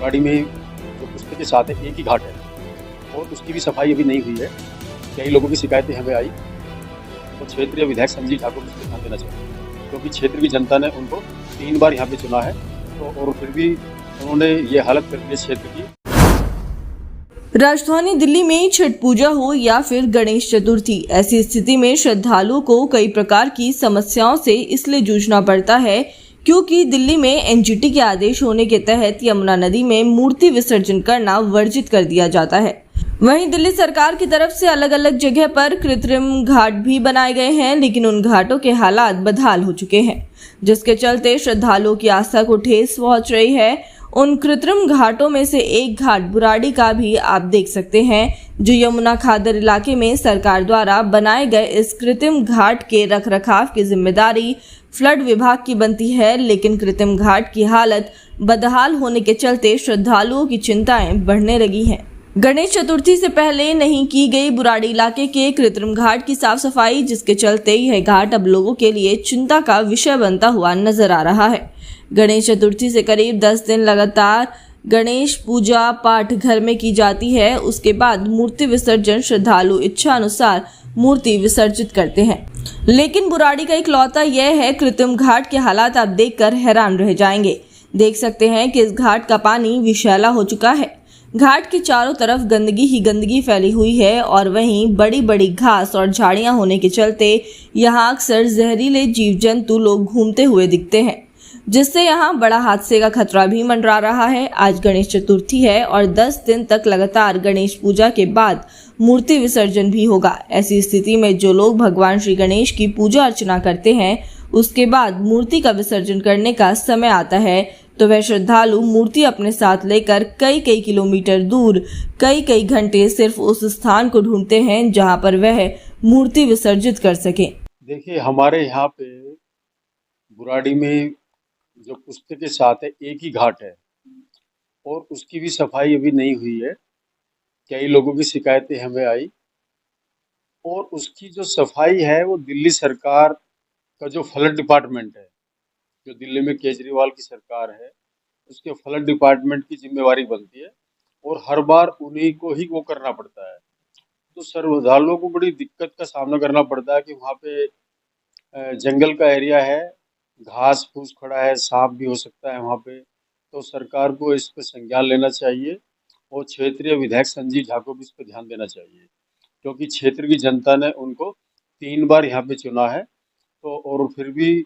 बुराड़ी में जो पुस्तक के साथ है एक ही घाट है और उसकी भी सफाई अभी नहीं हुई है। कई लोगों की शिकायतें हमें आई तो क्षेत्रीय विधायक संजीव ठाकुर को ध्यान देना चाहिए, क्योंकि क्षेत्र की जनता ने उनको 3 बार यहाँ पे चुना है तो और फिर भी उन्होंने ये हालत कर दी है क्षेत्र की। राजधानी दिल्ली में छठ पूजा हो या फिर गणेश चतुर्थी, ऐसी स्थिति में श्रद्धालुओं को कई प्रकार की समस्याओं से इसलिए जूझना पड़ता है क्योंकि दिल्ली में एनजीटी के आदेश होने के तहत यमुना नदी में मूर्ति विसर्जन करना वर्जित कर दिया जाता है। वहीं दिल्ली सरकार की तरफ से अलग अलग जगह पर कृत्रिम घाट भी बनाए गए हैं, लेकिन उन घाटों के हालात बदहाल हो चुके हैं, जिसके चलते श्रद्धालुओं की आस्था को ठेस पहुंच रही है। उन कृत्रिम घाटों में से एक घाट बुराड़ी का भी आप देख सकते हैं, जो यमुना खादर इलाके में सरकार द्वारा बनाए गए इस कृत्रिम घाट के रखरखाव की जिम्मेदारी फ्लड विभाग की बनती है, लेकिन कृत्रिम घाट की हालत बदहाल होने के चलते श्रद्धालुओं की चिंताएं बढ़ने लगी हैं। गणेश चतुर्थी से पहले नहीं की गई बुराड़ी इलाके के कृत्रिम घाट की साफ सफाई, जिसके चलते यह घाट अब लोगों के लिए चिंता का विषय बनता हुआ नजर आ रहा है। गणेश चतुर्थी से करीब 10 दिन लगातार गणेश पूजा पाठ घर में की जाती है। उसके बाद मूर्ति विसर्जन श्रद्धालु इच्छा अनुसार मूर्ति विसर्जित करते हैं, लेकिन बुराड़ी का इकलौता यह है कृत्रिम घाट के हालात आप देखकर हैरान रह जाएंगे। देख सकते हैं कि इस घाट का पानी विषैला हो चुका है। घाट के चारों तरफ गंदगी ही गंदगी फैली हुई है और वहीं बड़ी बड़ी घास और झाड़ियां होने के चलते यहाँ अक्सर जहरीले जीव जंतु लोग घूमते हुए दिखते हैं, जिससे यहाँ बड़ा हादसे का खतरा भी मंडरा रहा है। आज गणेश चतुर्थी है और 10 दिन तक लगातार गणेश पूजा के बाद मूर्ति विसर्जन भी होगा। ऐसी स्थिति में जो लोग भगवान श्री गणेश की पूजा अर्चना करते हैं, उसके बाद मूर्ति का विसर्जन करने का समय आता है तो वह श्रद्धालु मूर्ति अपने साथ लेकर कई किलोमीटर दूर कई घंटे सिर्फ उस स्थान को ढूंढते हैं जहां पर वह मूर्ति विसर्जित कर सके। देखिए, हमारे यहाँ पे बुराड़ी में जो पुस्तक के साथ है एक ही घाट है और उसकी भी सफाई अभी नहीं हुई है। कई लोगों की शिकायतें हमें आई और उसकी जो सफाई है वो दिल्ली सरकार का जो फ्लड डिपार्टमेंट है, जो दिल्ली में केजरीवाल की सरकार है, उसके फ्लड डिपार्टमेंट की जिम्मेवारी बनती है और हर बार उन्हीं को ही वो करना पड़ता है। तो श्रद्धालुओं को बड़ी दिक्कत का सामना करना पड़ता है कि वहाँ पे जंगल का एरिया है, घास फूस खड़ा है, सांप भी हो सकता है वहाँ पे। तो सरकार को इस पर संज्ञान लेना चाहिए और क्षेत्रीय विधायक संजीव ठाकुर को इस पर ध्यान देना चाहिए, क्योंकि क्षेत्र की जनता ने उनको 3 बार यहाँ पे चुना है तो और फिर भी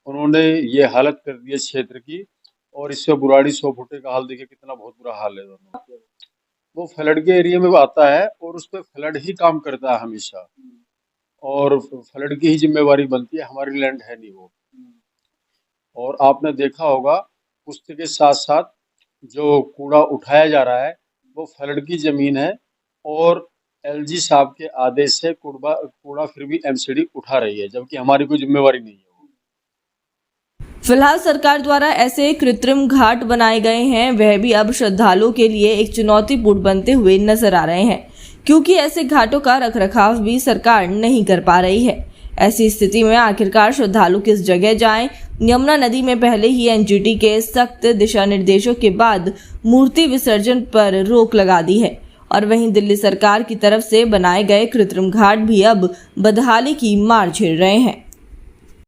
उन्होंने ये हालत कर दी है क्षेत्र की। और इससे बुराड़ी 100 फुटे का हाल देखिए, कितना बहुत बुरा हाल है। दोनों वो फ्लड के एरिया में आता है और उस पर फ्लड ही काम करता है हमेशा और फ्लड की ही जिम्मेवारी बनती है, हमारी लैंड है नहीं वो। और आपने देखा होगा पुस्तक के साथ साथ जो कूड़ा उठाया जा रहा है वो फ्लड की जमीन है और एलजी साहब के आदेश से कूड़ा फिर भी एमसीडी उठा रही है, जबकि हमारी कोई जिम्मेवारी नहीं है। फिलहाल सरकार द्वारा ऐसे कृत्रिम घाट बनाए गए हैं, वह भी अब श्रद्धालुओं के लिए एक चुनौतीपूर्ण बनते हुए नजर आ रहे हैं, क्योंकि ऐसे घाटों का रखरखाव भी सरकार नहीं कर पा रही है। ऐसी स्थिति में आखिरकार श्रद्धालु किस जगह जाएं? यमुना नदी में पहले ही एनजीटी के सख्त दिशा निर्देशों के बाद मूर्ति विसर्जन पर रोक लगा दी है और वहीं दिल्ली सरकार की तरफ से बनाए गए कृत्रिम घाट भी अब बदहाली की मार झेल रहे हैं।